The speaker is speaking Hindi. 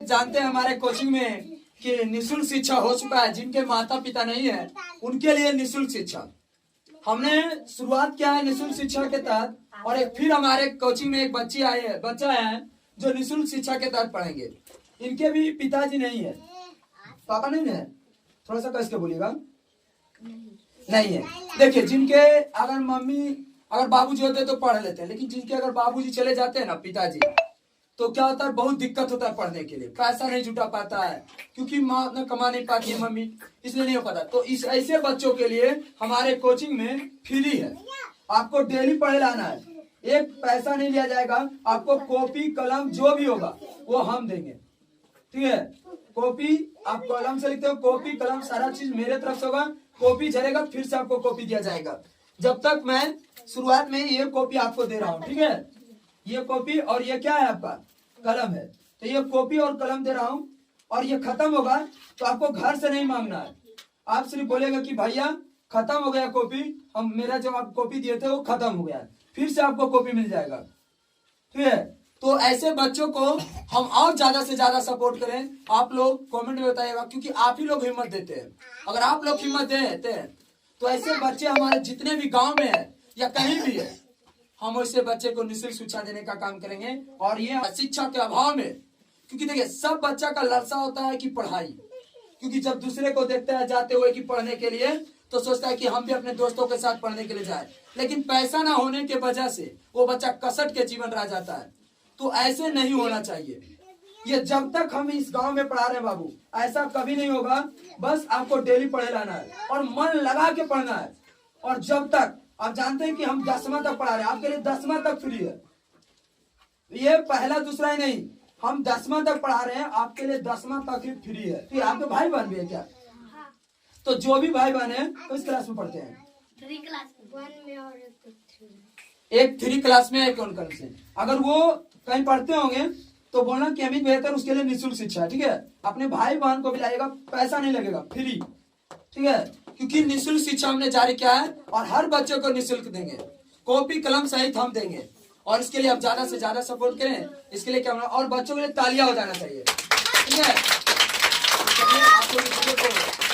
जानते हैं हमारे कोचिंग में कि निःशुल्क शिक्षा हो चुका है। जिनके माता पिता नहीं है उनके लिए निःशुल्क शिक्षा हमने शुरुआत किया है निःशुल्क शिक्षा के तहत। और एक फिर हमारे कोचिंग में एक बच्चा आया है जो निःशुल्क शिक्षा के तहत पढ़ेंगे। इनके भी पिताजी नहीं है, पापा नहीं है, थोड़ा सा कस के बोलिएगा, नहीं है। देखिए जिनके अगर बाबूजी होते तो पढ़ लेते हैं, लेकिन जिनके अगर बाबूजी चले जाते हैं ना, पिताजी, तो क्या होता है, बहुत दिक्कत होता है पढ़ने के लिए। पैसा नहीं जुटा पाता है क्योंकि माँ उतना कमा नहीं पाती है, मम्मी, इसलिए नहीं हो पाता। तो इस ऐसे बच्चों के लिए हमारे कोचिंग में फ्री है। आपको डेली पढ़े लाना है, एक पैसा नहीं लिया जाएगा। आपको कॉपी कलम जो भी होगा वो हम देंगे, ठीक है। कॉपी आप कलम से लिखते हो, कॉपी कलम सारा चीज मेरे तरफ से होगा। कॉपी झरेगा फिर से आपको कॉपी दिया जाएगा। जब तक मैं शुरुआत में ये कॉपी आपको दे रहा हूँ, ठीक है, ये कॉपी और ये क्या है आपका कलम है, तो ये कॉपी और कलम दे रहा हूँ। और ये खत्म होगा तो आपको घर से नहीं मांगना है, आप सिर्फ बोलेगा कि भैया खत्म हो गया कॉपी, हम मेरा जो आप कॉपी दिए थे वो खत्म हो गया, फिर से आपको कॉपी मिल जाएगा, ठीक है। तो ऐसे बच्चों को हम और ज्यादा से ज्यादा सपोर्ट करें। आप लोग कमेंट में बताइएगा, क्योंकि आप ही लोग हिम्मत देते हैं। अगर आप लोग हिम्मत देते हैं तो ऐसे बच्चे हमारे जितने भी गांव में है या कहीं भी है, हम ऐसे बच्चे को निःशुल्क शिक्षा देने का काम करेंगे। और ये शिक्षा के अभाव में, क्योंकि देखिए सब बच्चा का लालसा होता है कि पढ़ाई, क्योंकि जब दूसरे को देखता है जाते हुए कि पढ़ने के लिए, तो सोचता है कि हम भी अपने दोस्तों के साथ पढ़ने के लिए जाए, लेकिन पैसा ना होने के वजह से वो बच्चा कसट के जीवन रह जाता है। तो ऐसे नहीं होना चाहिए। ये जब तक हम इस गांव में पढ़ा रहे हैं बाबू, ऐसा कभी नहीं होगा। बस आपको डेली पढ़े लाना है और मन लगा के पढ़ना है। और जब तक आप जानते हैं कि हम 10वां तक पढ़ा रहे हैं, आपके लिए 10वां तक फ्री है। ये पहला दूसरा ही नहीं, हम 10वां तक पढ़ा रहे हैं, आपके लिए 10वां तक ही फ्री है। फिर आपके भाई बहन भी है क्या? तो जो भी भाई बहन है तो इस क्लास में पढ़ते हैं, 3 क्लास में और एक 3 क्लास में, एक 1 क्लास में। अगर वो कहीं पढ़ते होंगे तो बोलना कि अमित बेहतर, उसके लिए निःशुल्क शिक्षा, ठीक है। अपने भाई बहन को भी लाइएगा, पैसा नहीं लगेगा, फ्री, ठीक है। क्योंकि निःशुल्क शिक्षा हमने जारी किया है और हर बच्चे को निःशुल्क देंगे, कॉपी कलम सहित हम देंगे। और इसके लिए आप ज्यादा से ज्यादा सपोर्ट करें। इसके लिए क्या होना, और बच्चों के लिए तालियां हो जाना चाहिए, ठीक है। आपको